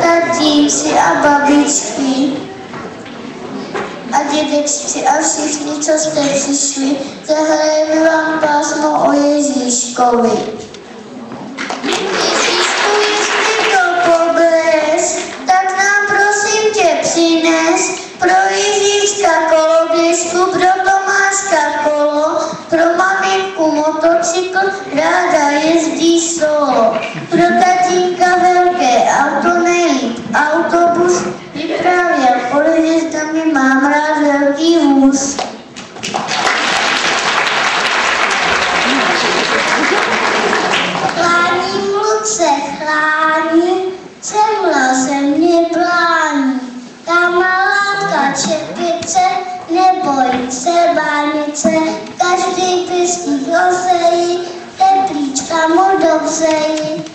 Tatínci a babičky a dědečci a všichni, co jste přišli, zahrajeme vám pásmo o Ježíškovi. Ježíšku, jestli to poběž, tak nám prosím tě přines pro Ježíška koloběžku, pro Tomáška kolo, pro maminku motocykl, ráda jezdí solo, pro tatínka velké auto nejlíp, autobus vyprávěl pojezdami, mám rád velký vůz. Chláním luce, chláním, cedula země plání, ta malátka čepice, neboj se bánice, každý písník osejí, teplíčka mu dobřejí.